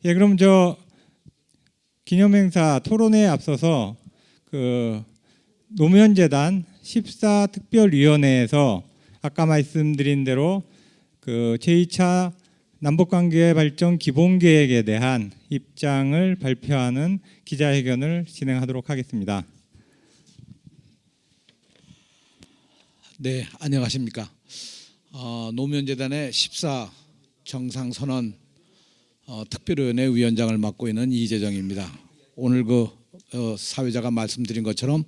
예, 그럼 저 기념행사 토론회에 앞서서 그 노무현재단 14특별위원회에서 아까 말씀드린 대로 그 제2차 남북관계 발전 기본계획에 대한 입장을 발표하는 기자회견을 진행하도록 하겠습니다. 네, 안녕하십니까. 노무현재단의 14 정상선언 특별위원회 위원장을 맡고 있는 이재정입니다. 오늘 그 사회자가 말씀드린 것처럼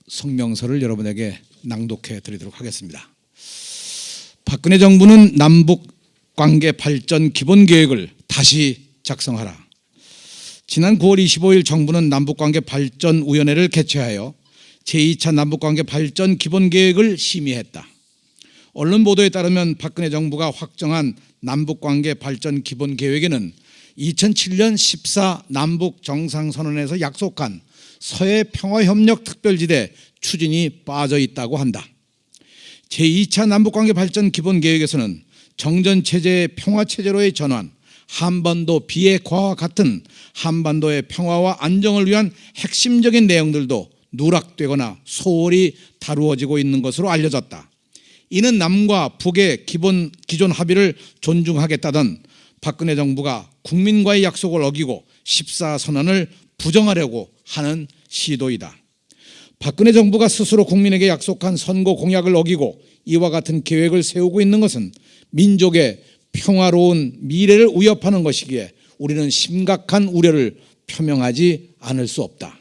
성명서를 여러분에게 낭독해 드리도록 하겠습니다. 박근혜 정부는 남북관계 발전 기본계획을 다시 작성하라. 지난 9월 25일 정부는 남북관계 발전위원회를 개최하여 제2차 남북관계 발전 기본계획을 심의했다. 언론 보도에 따르면 박근혜 정부가 확정한 남북관계 발전 기본계획에는 2007년 14 남북 정상선언에서 약속한 서해 평화협력 특별지대 추진이 빠져 있다고 한다. 제2차 남북관계 발전 기본계획에서는 정전체제의 평화체제로의 전환, 한반도 비핵화와 같은 한반도의 평화와 안정을 위한 핵심적인 내용들도 누락되거나 소홀히 다루어지고 있는 것으로 알려졌다. 이는 남과 북의 기존 합의를 존중하겠다던 박근혜 정부가 국민과의 약속을 어기고 14선언을 부정하려고 하는 시도이다. 박근혜 정부가 스스로 국민에게 약속한 선거 공약을 어기고 이와 같은 계획을 세우고 있는 것은 민족의 평화로운 미래를 위협하는 것이기에 우리는 심각한 우려를 표명하지 않을 수 없다.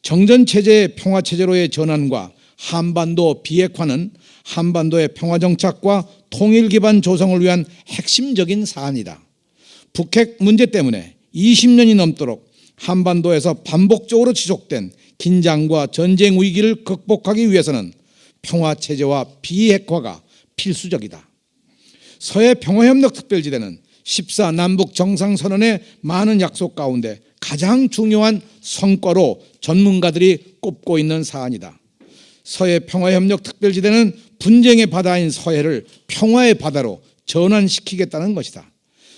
정전체제의 평화체제로의 전환과 한반도 비핵화는 한반도의 평화정착과 통일 기반 조성을 위한 핵심적인 사안이다. 북핵 문제 때문에 20년이 넘도록 한반도에서 반복적으로 지속된 긴장과 전쟁 위기를 극복하기 위해서는 평화체제와 비핵화가 필수적이다. 서해 평화협력 특별지대는 14 남북 정상선언의 많은 약속 가운데 가장 중요한 성과로 전문가들이 꼽고 있는 사안이다. 서해 평화협력 특별지대는 분쟁의 바다인 서해를 평화의 바다로 전환시키겠다는 것이다.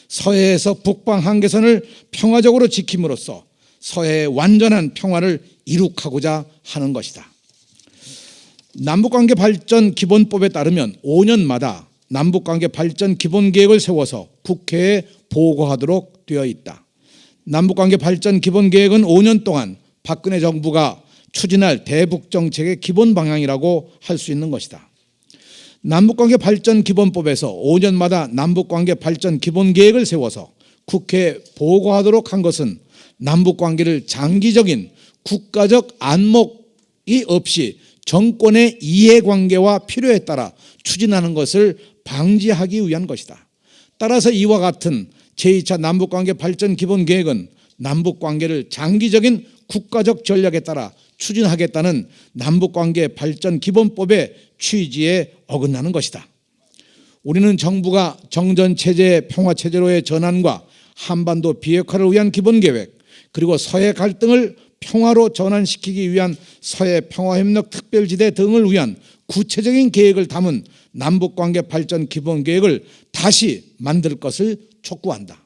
서해에서 북방 한계선을 평화적으로 지킴으로써 서해의 완전한 평화를 이룩하고자 하는 것이다. 남북관계 발전 기본법에 따르면 5년마다 남북관계 발전 기본계획을 세워서 국회에 보고하도록 되어 있다. 남북관계 발전 기본계획은 5년 동안 박근혜 정부가 추진할 대북정책의 기본 방향이라고 할 수 있는 것이다. 남북관계 발전 기본법에서 5년마다 남북관계 발전 기본계획을 세워서 국회에 보고하도록 한 것은 남북관계를 장기적인 국가적 안목이 없이 정권의 이해관계와 필요에 따라 추진하는 것을 방지하기 위한 것이다. 따라서 이와 같은 제2차 남북관계 발전 기본계획은 남북관계를 장기적인 국가적 전략에 따라 추진하겠다는 남북관계 발전 기본법의 취지에 어긋나는 것이다. 우리는 정부가 정전체제의 평화체제로의 전환과 한반도 비핵화를 위한 기본계획, 그리고 서해 갈등을 평화로 전환시키기 위한 서해 평화협력 특별지대 등을 위한 구체적인 계획을 담은 남북관계 발전 기본계획을 다시 만들 것을 촉구한다.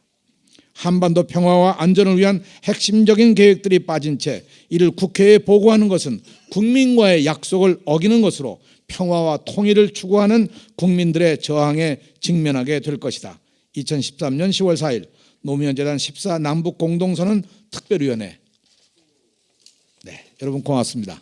한반도 평화와 안전을 위한 핵심적인 계획들이 빠진 채 이를 국회에 보고하는 것은 국민과의 약속을 어기는 것으로 평화와 통일을 추구하는 국민들의 저항에 직면하게 될 것이다. 2013년 10월 4일 노무현재단 14 남북공동선언 특별위원회. 네, 여러분 고맙습니다.